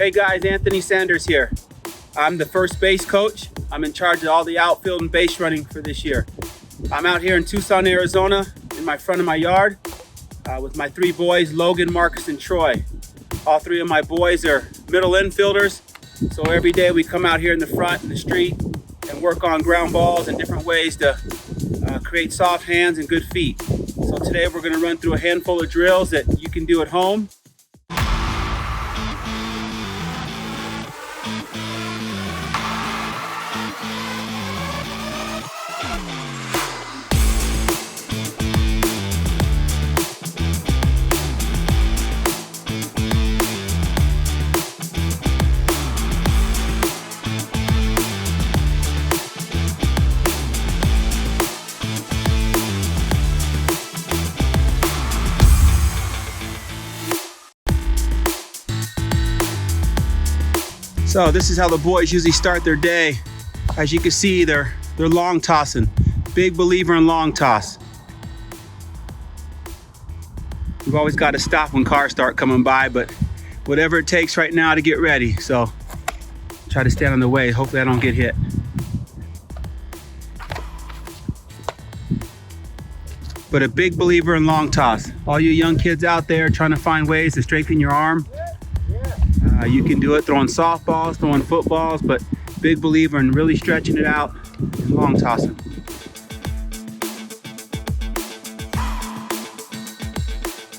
Hey guys, Anthony Sanders here. I'm the first base coach. I'm in charge of all the outfield and base running for this year. I'm out here in Tucson, Arizona, in my front of my yard with my three boys, Logan, Marcus, and Troy. All three of my boys are middle infielders, so every day we come out here in the front in the street and work on ground balls and different ways to create soft hands and good feet. So today we're going to run through a handful of drills that you can do at home. So this is how the boys usually start their day. As you can see, they're long tossing. Big believer in long toss. We've always got to stop when cars start coming by, but whatever it takes right now to get ready. So try to stand on the way. Hopefully I don't get hit. But a big believer in long toss. All you young kids out there trying to find ways to strengthen your arm, you can do it throwing softballs, throwing footballs, but big believer in really stretching it out and long tossing.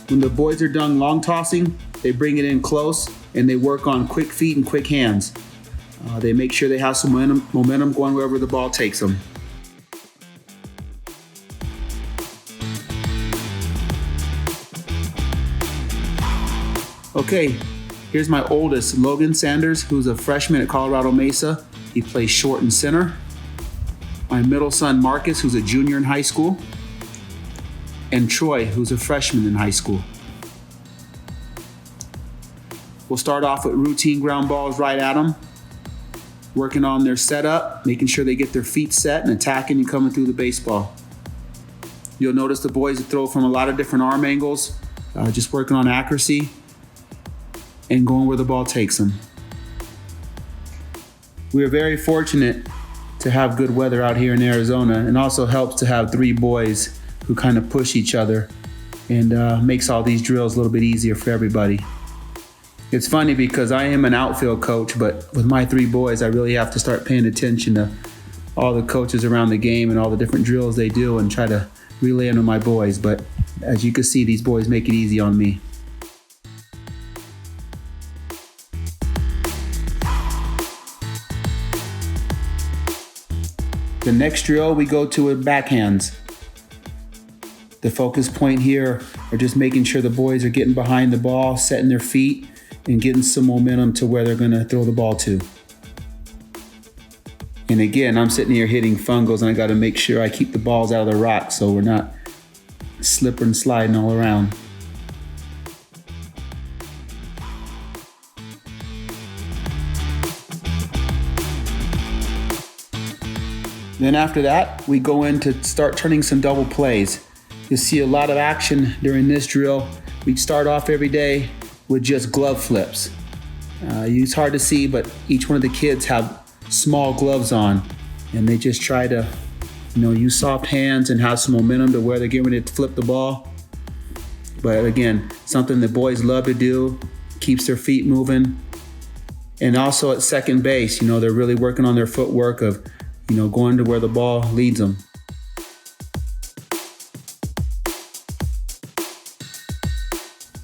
When the boys are done long tossing, they bring it in close and they work on quick feet and quick hands. They make sure they have some momentum going wherever the ball takes them. Okay. Here's my oldest, Logan Sanders, who's a freshman at Colorado Mesa. He plays short and center. My middle son, Marcus, who's a junior in high school. And Troy, who's a freshman in high school. We'll start off with routine ground balls right at them. Working on their setup, making sure they get their feet set and attacking and coming through the baseball. You'll notice the boys throw from a lot of different arm angles, just working on accuracy and going where the ball takes them. We are very fortunate to have good weather out here in Arizona, and also helps to have three boys who kind of push each other and makes all these drills a little bit easier for everybody. It's funny because I am an outfield coach, but with my three boys, I really have to start paying attention to all the coaches around the game and all the different drills they do and try to relay them to my boys. But as you can see, these boys make it easy on me. The next drill we go to with backhands. The focus point here are just making sure the boys are getting behind the ball, setting their feet, and getting some momentum to where they're gonna throw the ball to. And again, I'm sitting here hitting fungos and I gotta make sure I keep the balls out of the rocks so we're not slipping and sliding all around. Then after that, we go in to start turning some double plays. You'll see a lot of action during this drill. We start off every day with just glove flips. It's hard to see, but each one of the kids have small gloves on, and they just try to, use soft hands and have some momentum to where they're getting ready to flip the ball. But again, something the boys love to do, keeps their feet moving. And also at second base, they're really working on their footwork of going to where the ball leads them.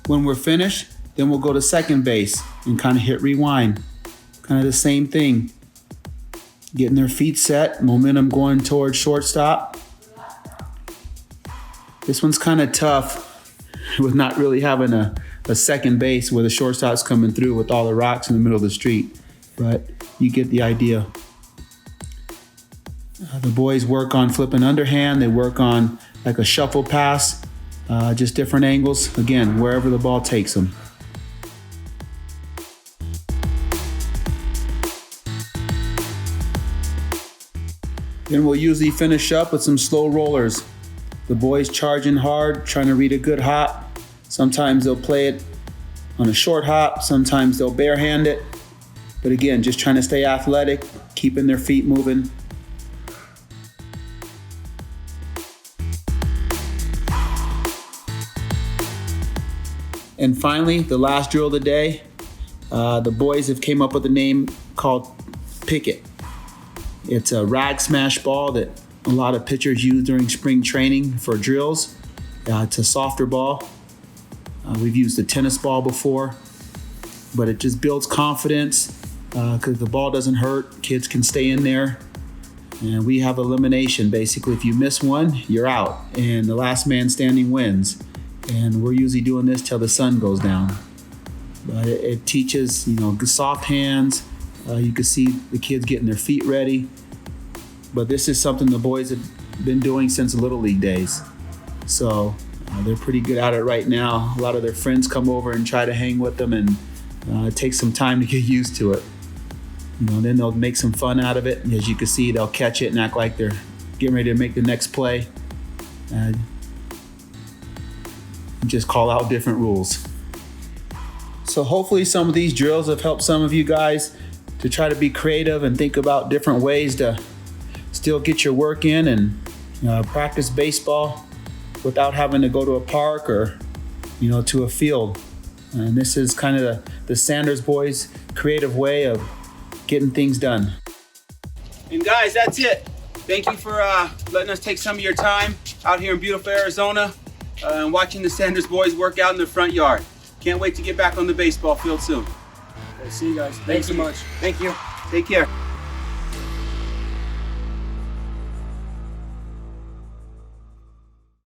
When we're finished, then we'll go to second base and kind of hit rewind. Kind of the same thing. Getting their feet set, momentum going towards shortstop. This one's kind of tough with not really having a second base where the shortstop's coming through with all the rocks in the middle of the street. But you get the idea. The boys work on flipping underhand. They work on like a shuffle pass, just different angles. Again, wherever the ball takes them. Then we'll usually finish up with some slow rollers. The boys charging hard, trying to read a good hop. Sometimes they'll play it on a short hop. Sometimes they'll barehand it. But again, just trying to stay athletic, keeping their feet moving. And finally, the last drill of the day, the boys have came up with a name called Pick It. It's a rag smash ball that a lot of pitchers use during spring training for drills. It's a softer ball. We've used the tennis ball before, but it just builds confidence because the ball doesn't hurt. Kids can stay in there. And we have elimination. Basically, if you miss one, you're out. And the last man standing wins. And we're usually doing this till the sun goes down. But it teaches, soft hands. You can see the kids getting their feet ready. But this is something the boys have been doing since Little League days. So they're pretty good at it right now. A lot of their friends come over and try to hang with them, and it takes some time to get used to it. Then they'll make some fun out of it. And as you can see, they'll catch it and act like they're getting ready to make the next play. Just call out different rules. So hopefully some of these drills have helped some of you guys to try to be creative and think about different ways to still get your work in and practice baseball without having to go to a park or to a field. And this is kind of the Sanders boys' creative way of getting things done. And guys, that's it. Thank you for letting us take some of your time out here in beautiful Arizona. And watching the Sanders boys work out in the front yard. Can't wait to get back on the baseball field soon. See you guys. Thanks so much. Thank you. Take care.